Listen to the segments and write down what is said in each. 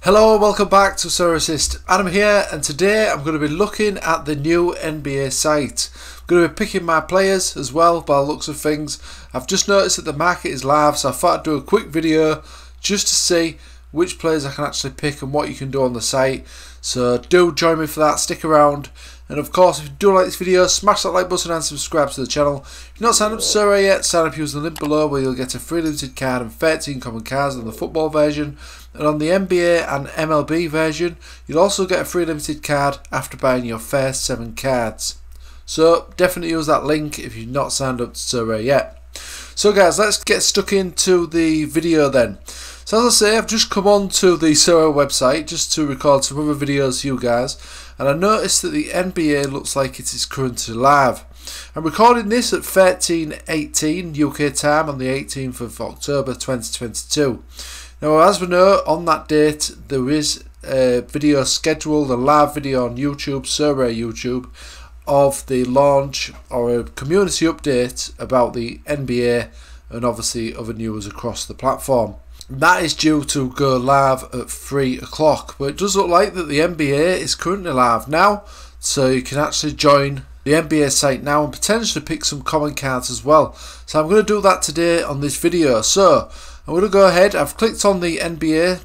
Hello, welcome back to Sorare Assist. Adam here, and today I'm going to be looking at the new NBA site. I'm going to be picking my players as well by the looks of things. I've just noticed that the market is live, so I thought I'd do a quick video just to see which players I can actually pick and what you can do on the site. So do join me for that, stick around. And of course, if you do like this video, smash that like button and subscribe to the channel. If you're not signed up to Sorare yet, sign up using the link below where you'll get a free limited card and 13 common cards on the football version. And on the NBA and MLB version, you'll also get a free limited card after buying your first 7 cards. So definitely use that link if you've not signed up to Sorare yet. So guys, let's get stuck into the video then. So as I say, I've just come on to the Sorare website just to record some other videos for you guys, and I noticed that the NBA looks like it is currently live. I'm recording this at 13:18 UK time on the 18th of October 2022. Now, as we know, on that date there is a video scheduled, a live video on YouTube, Sorare YouTube, of the launch or a community update about the NBA and obviously other news across the platform. That is due to go live at 3 o'clock, but it does look like that the NBA is currently live now, so you can actually join the NBA site now and potentially pick some common cards as well. So I'm going to do that today on this video. So I'm going to go ahead, I've clicked on the NBA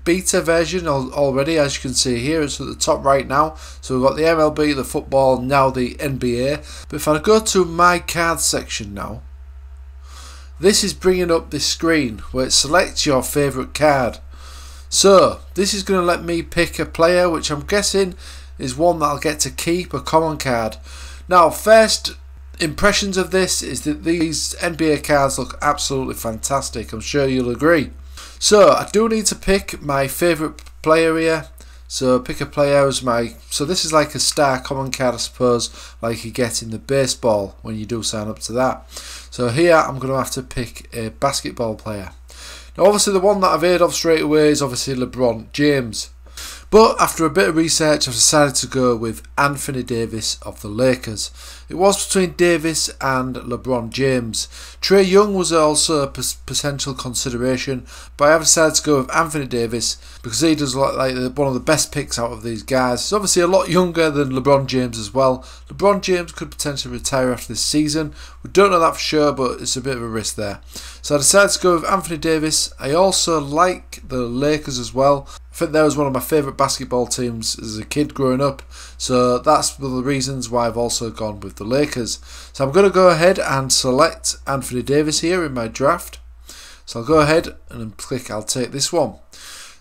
beta version already, as you can see here, it's at the top right now. So we've got the MLB, the football, now the NBA. But if I go to my cards section now, this is bringing up this screen where it selects your favourite card. So this is going to let me pick a player, which I'm guessing is one that I'll get to keep, a common card. Now, first impressions of this is that these NBA cards look absolutely fantastic. I'm sure you'll agree. So I do need to pick my favourite player here. So pick a player as my, so this is like a star common card, I suppose, like you get in the baseball when you do sign up to that. So here I'm going to have to pick a basketball player. Now obviously the one that I've heard of straight away is obviously LeBron James. But after a bit of research, I've decided to go with Anthony Davis of the Lakers. It was between Davis and LeBron James. Trae Young was also a potential consideration, but I have decided to go with Anthony Davis because he does look like one of the best picks out of these guys. He's obviously a lot younger than LeBron James as well. LeBron James could potentially retire after this season. We don't know that for sure, but it's a bit of a risk there. So I decided to go with Anthony Davis. I also like the Lakers as well. I think that was one of my favourite basketball teams as a kid growing up, so that's one of the reasons why I've also gone with the Lakers. So I'm going to go ahead and select Anthony Davis here in my draft. So I'll go ahead and click I'll take this one.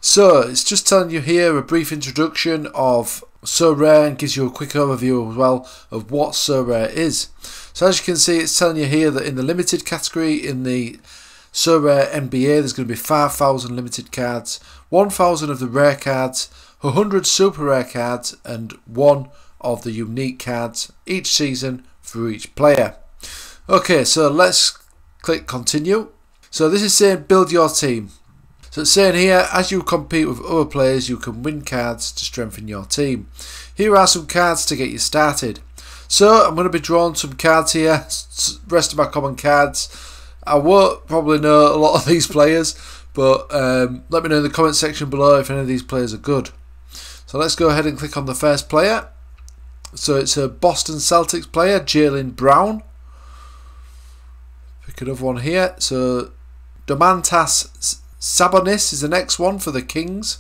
So it's just telling you here a brief introduction of Sorare and gives you a quick overview as well of what Sorare is. So as you can see, it's telling you here that in the limited category in the Sorare NBA there's going to be 5,000 limited cards, 1,000 of the rare cards, 100 super rare cards and 1 of the unique cards each season for each player. Okay, so let's click continue. So this is saying build your team. So it's saying here, as you compete with other players, you can win cards to strengthen your team. Here are some cards to get you started. So I'm going to be drawing some cards here, rest of my common cards. I won't probably know a lot of these players, but let me know in the comment section below if any of these players are good. So let's go ahead and click on the first player. So it's a Boston Celtics player, Jaylen Brown. Pick another one here. So Domantas Sabonis is the next one for the Kings.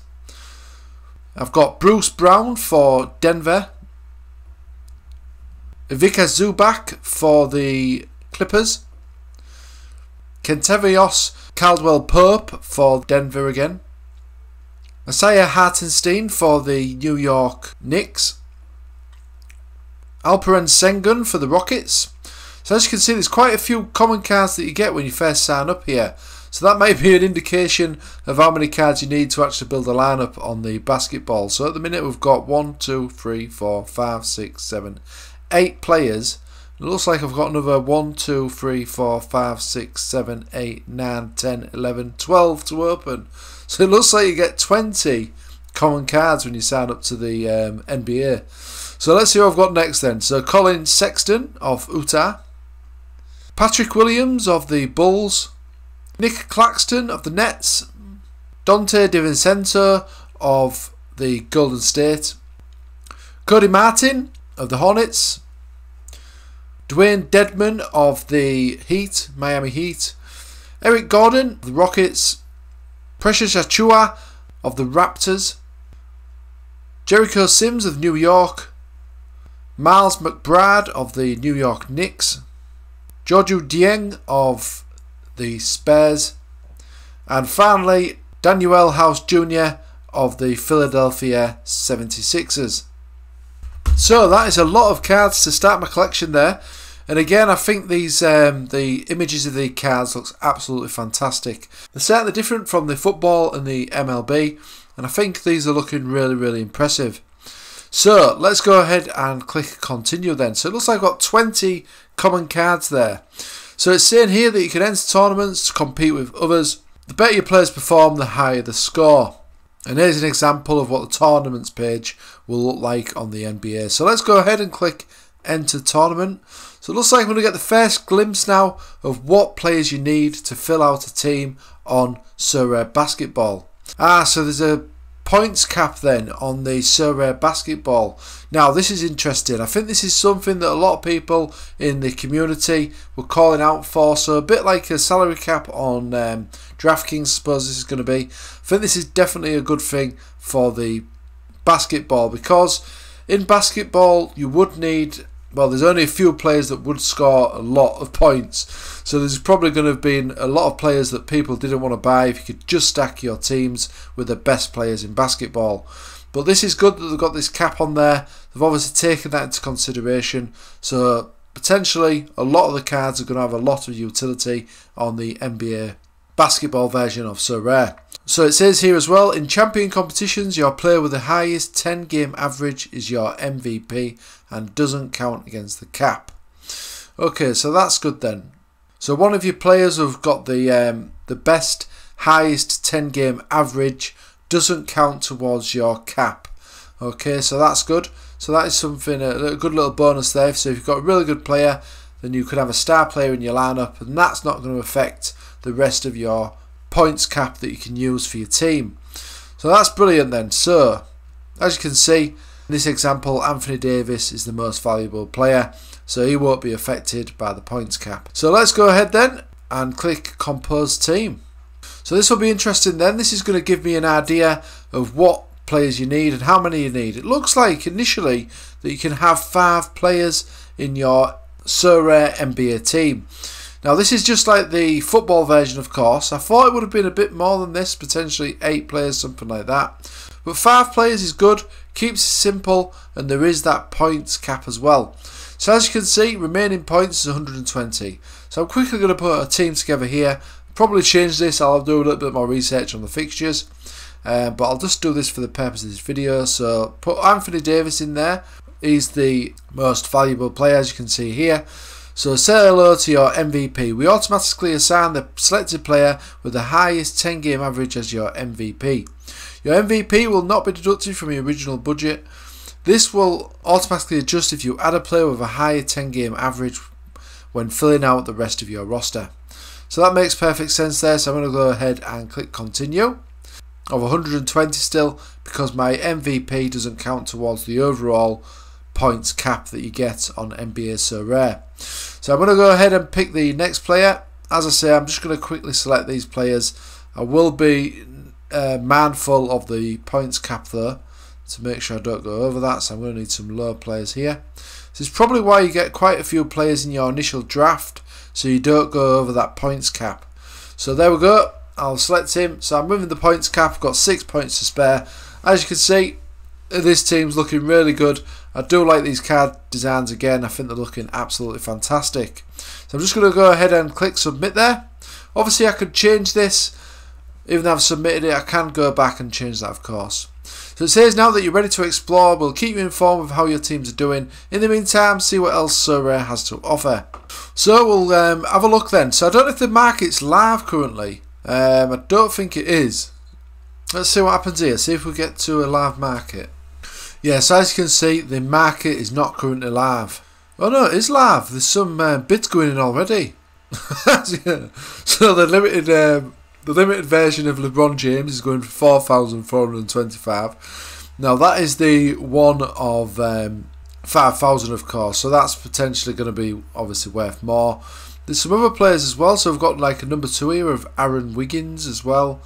I've got Bruce Brown for Denver. Ivica Zubac for the Clippers. Kentavious Caldwell-Pope for Denver again. Isaiah Hartenstein for the New York Knicks. Alperen Sengun for the Rockets. So as you can see, there's quite a few common cards that you get when you first sign up here. So that might be an indication of how many cards you need to actually build a lineup on the basketball. So at the minute we've got 1, 2, 3, 4, 5, 6, 7, 8 players. It looks like I've got another 1, 2, 3, 4, 5, 6, 7, 8, 9, 10, 11, 12 to open. So it looks like you get 20 common cards when you sign up to the NBA. So let's see what I've got next then. So Colin Sexton of Utah. Patrick Williams of the Bulls. Nick Claxton of the Nets. Dante DiVincenzo of the Golden State, Cody Martin of the Hornets, Dwayne Dedman of the Heat, Miami Heat, Eric Gordon of the Rockets, Precious Achiuwa of the Raptors, Jericho Sims of New York, Miles McBride of the New York Knicks, Georgiou Dieng of the Spurs, and finally Daniel House Jr. of the Philadelphia 76ers. So that is a lot of cards to start my collection there. And again, I think these the images of the cards looks absolutely fantastic. They're certainly different from the football and the MLB, and I think these are looking really impressive. So let's go ahead and click continue then. So it looks like I've got 20 common cards there. So it's saying here that you can enter tournaments to compete with others. The better your players perform, the higher the score. And here's an example of what the tournaments page will look like on the NBA. So let's go ahead and click enter tournament. So it looks like I'm going to get the first glimpse now of what players you need to fill out a team on Sorare Basketball. So there's a points cap then on the Sorare Basketball. Now this is interesting. I think this is something that a lot of people in the community were calling out for. So a bit like a salary cap on DraftKings, I suppose this is going to be. I think this is definitely a good thing for the basketball, because in basketball you would need, well, there's only a few players that would score a lot of points. So there's probably going to have been a lot of players that people didn't want to buy if you could just stack your teams with the best players in basketball. But this is good that they've got this cap on there. They've obviously taken that into consideration. So potentially a lot of the cards are going to have a lot of utility on the NBA basketball version of Sorare. So it says here as well, in champion competitions, your player with the highest 10-game average is your MVP and doesn't count against the cap. Okay, so that's good then. So one of your players who've got the best, highest 10-game average doesn't count towards your cap. Okay, so that's good. So that is something, a good little bonus there. So if you've got a really good player, then you could have a star player in your lineup, and that's not going to affect the rest of your points cap that you can use for your team. So that's brilliant then. So as you can see in this example, Anthony Davis is the most valuable player, so he won't be affected by the points cap. So let's go ahead then and click compose team. So this will be interesting then. This is going to give me an idea of what players you need and how many you need. It looks like initially that you can have 5 players in your Sorare NBA team. Now this is just like the football version, of course. I thought it would have been a bit more than this, potentially 8 players, something like that. But 5 players is good, keeps it simple, and there is that points cap as well. So as you can see, remaining points is 120. So I'm quickly going to put a team together here. Probably change this, I'll do a little bit more research on the fixtures. But I'll just do this for the purpose of this video. So put Anthony Davis in there. He's the most valuable player, as you can see here. So say hello to your MVP. We automatically assign the selected player with the highest 10-game average as your MVP. Your MVP will not be deducted from your original budget. This will automatically adjust if you add a player with a higher 10-game average when filling out the rest of your roster. So that makes perfect sense there. So I'm going to go ahead and click continue. Of 120 still, because my MVP doesn't count towards the overall points cap that you get on NBA Sorare. So I'm going to go ahead and pick the next player. As I say, I'm just going to quickly select these players. I will be mindful of the points cap though, to make sure I don't go over that. So I'm going to need some low players here. This is probably why you get quite a few players in your initial draft, so you don't go over that points cap. So there we go. I'll select him. So I'm moving the points cap. I've got 6 points to spare. As you can see, this team's looking really good. I do like these card designs again. I think they're looking absolutely fantastic. So I'm just going to go ahead and click submit there. Obviously I could change this. Even though I've submitted it, I can go back and change that, of course. So it says now that you're ready to explore. We'll keep you informed of how your teams are doing. In the meantime, see what else Sorare has to offer. So we'll have a look then. So I don't know if the market's live currently. I don't think it is. Let's see what happens here. See if we get to a live market. Yeah, so as you can see, the market is not currently live. Oh no, it is live. There's some bids going in already. So the The limited version of LeBron James is going for 4,425. Now that is the one of 5,000, of course, so that's potentially going to be obviously worth more. There's some other players as well, so we've got like a number 2 here of Aaron Wiggins as well.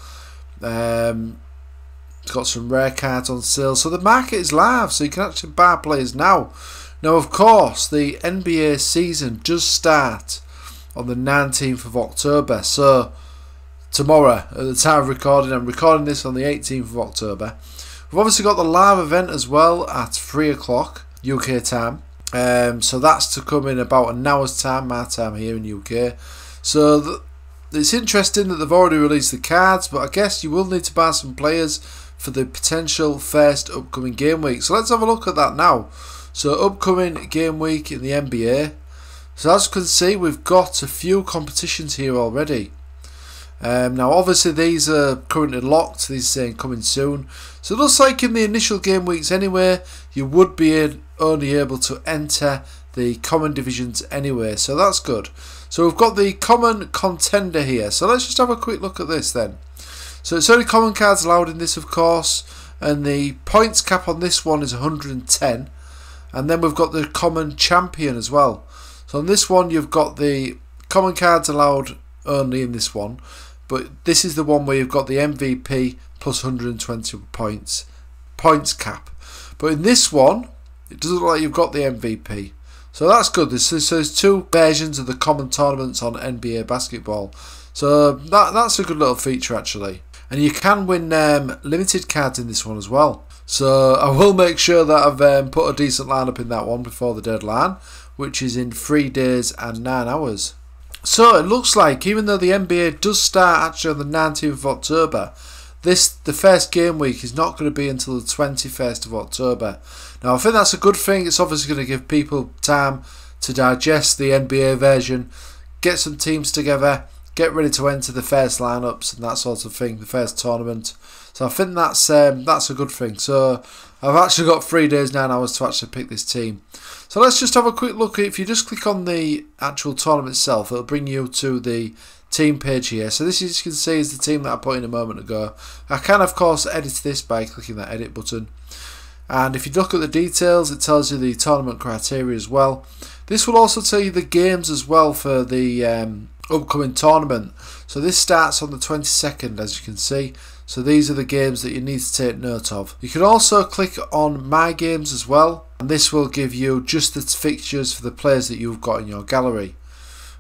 It's got some rare cards on sale, so the market is live, so you can actually buy players now. Now, of course, the NBA season does start on the 19th of October, so tomorrow, at the time of recording, I'm recording this on the 18th of October. We've obviously got the live event as well at 3 o'clock UK time, so that's to come in about an hour's time, my time here in UK. So it's interesting that they've already released the cards, but I guess you will need to buy some players for the potential first upcoming game week. So let's have a look at that now. So upcoming game week in the NBA. So as you can see, we've got a few competitions here already. Now obviously these are currently locked, these are saying coming soon. So it looks like in the initial game weeks anyway, you would be only able to enter the common divisions anyway, so that's good. So we've got the common contender here, so let's just have a quick look at this then. So it's only common cards allowed in this, of course, and the points cap on this one is 110. And then we've got the common champion as well. So on this one you've got the common cards allowed only in this one, but this is the one where you've got the MVP plus 120 points cap. But in this one it doesn't look like you've got the MVP, so that's good. There's 2 versions of the common tournaments on NBA basketball, so that's a good little feature actually. And you can win limited cards in this one as well. So I will make sure that I've put a decent lineup in that one before the deadline, which is in 3 days and 9 hours. So it looks like, even though the NBA does start actually on the 19th of October, the first game week is not going to be until the 21st of October. Now I think that's a good thing. It's obviously going to give people time to digest the NBA version, get some teams together, get ready to enter the first lineups and that sort of thing, the first tournament. So I think that's a good thing. So I've actually got 3 days, 9 hours to actually pick this team. So let's just have a quick look. If you just click on the actual tournament itself, it'll bring you to the team page here. So this, as you can see, is the team that I put in a moment ago. I can of course edit this by clicking that edit button. And if you look at the details, it tells you the tournament criteria as well. This will also tell you the games as well for the upcoming tournament. So this starts on the 22nd, as you can see. So these are the games that you need to take note of. You can also click on My Games as well, and this will give you just the fixtures for the players that you've got in your gallery.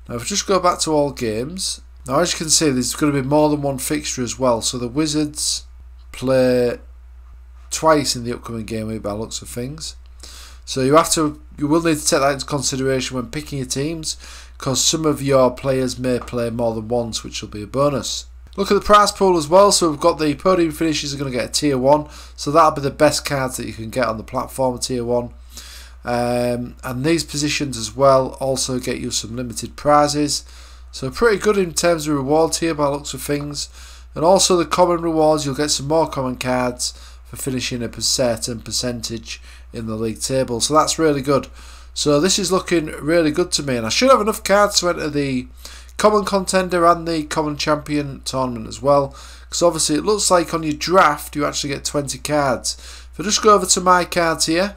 Now if we just go back to all games, now as you can see there's going to be more than one fixture as well. So the Wizards play twice in the upcoming game week by the looks of things. So you will need to take that into consideration when picking your teams, because some of your players may play more than once, which will be a bonus. Look at the prize pool as well. So we've got the podium finishers are going to get a tier 1, so that'll be the best cards that you can get on the platform, tier 1. And these positions as well also get you some limited prizes, so pretty good in terms of rewards here by the looks of things. And also the common rewards, you'll get some more common cards for finishing a certain percentage in the league table, so that's really good. So this is looking really good to me, and I should have enough cards to enter the common contender and the common champion tournament as well, because obviously it looks like on your draft you actually get 20 cards. If I just go over to my cards here,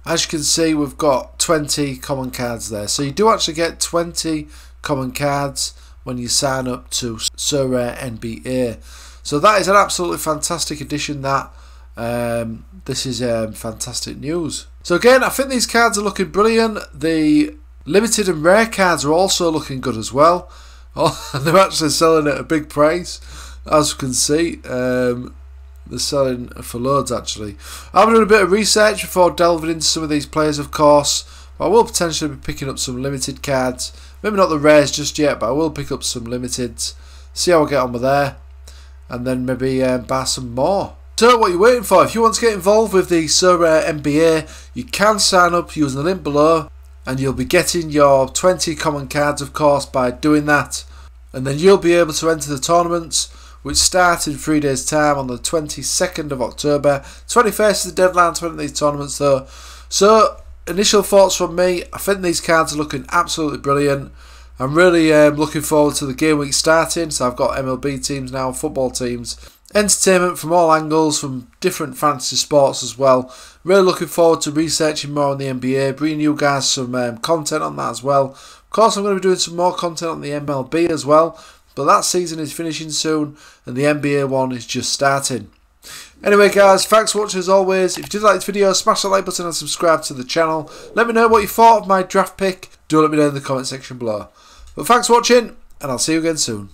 as you can see we've got 20 common cards there, so you do actually get 20 common cards when you sign up to Sorare NBA. So that is an absolutely fantastic addition. This is fantastic news. So again, I think these cards are looking brilliant. The limited and rare cards are also looking good as well. Oh, and they're actually selling at a big price, as you can see. They're selling for loads actually. I've done a bit of research before delving into some of these players, of course. But I will potentially be picking up some limited cards. Maybe not the rares just yet, but I will pick up some limiteds. See how I get on with there. And then maybe buy some more. So what are you waiting for? If you want to get involved with the Sorare NBA, you can sign up using the link below. And you'll be getting your 20 common cards, of course, by doing that. And then you'll be able to enter the tournaments, which start in 3 days' time on the 22nd of October. 21st is the deadline to enter these tournaments though. So, initial thoughts from me, I think these cards are looking absolutely brilliant. I'm really looking forward to the game week starting. So I've got MLB teams now, football teams, entertainment from all angles, from different fantasy sports as well. Really looking forward to researching more on the NBA, bringing you guys some content on that as well. Of course, I'm going to be doing some more content on the MLB as well, but that season is finishing soon and the NBA one is just starting. Anyway guys, thanks for watching as always. If you did like this video, smash the like button and subscribe to the channel. Let me know what you thought of my draft pick. Do let me know in the comment section below. But thanks for watching, and I'll see you again soon.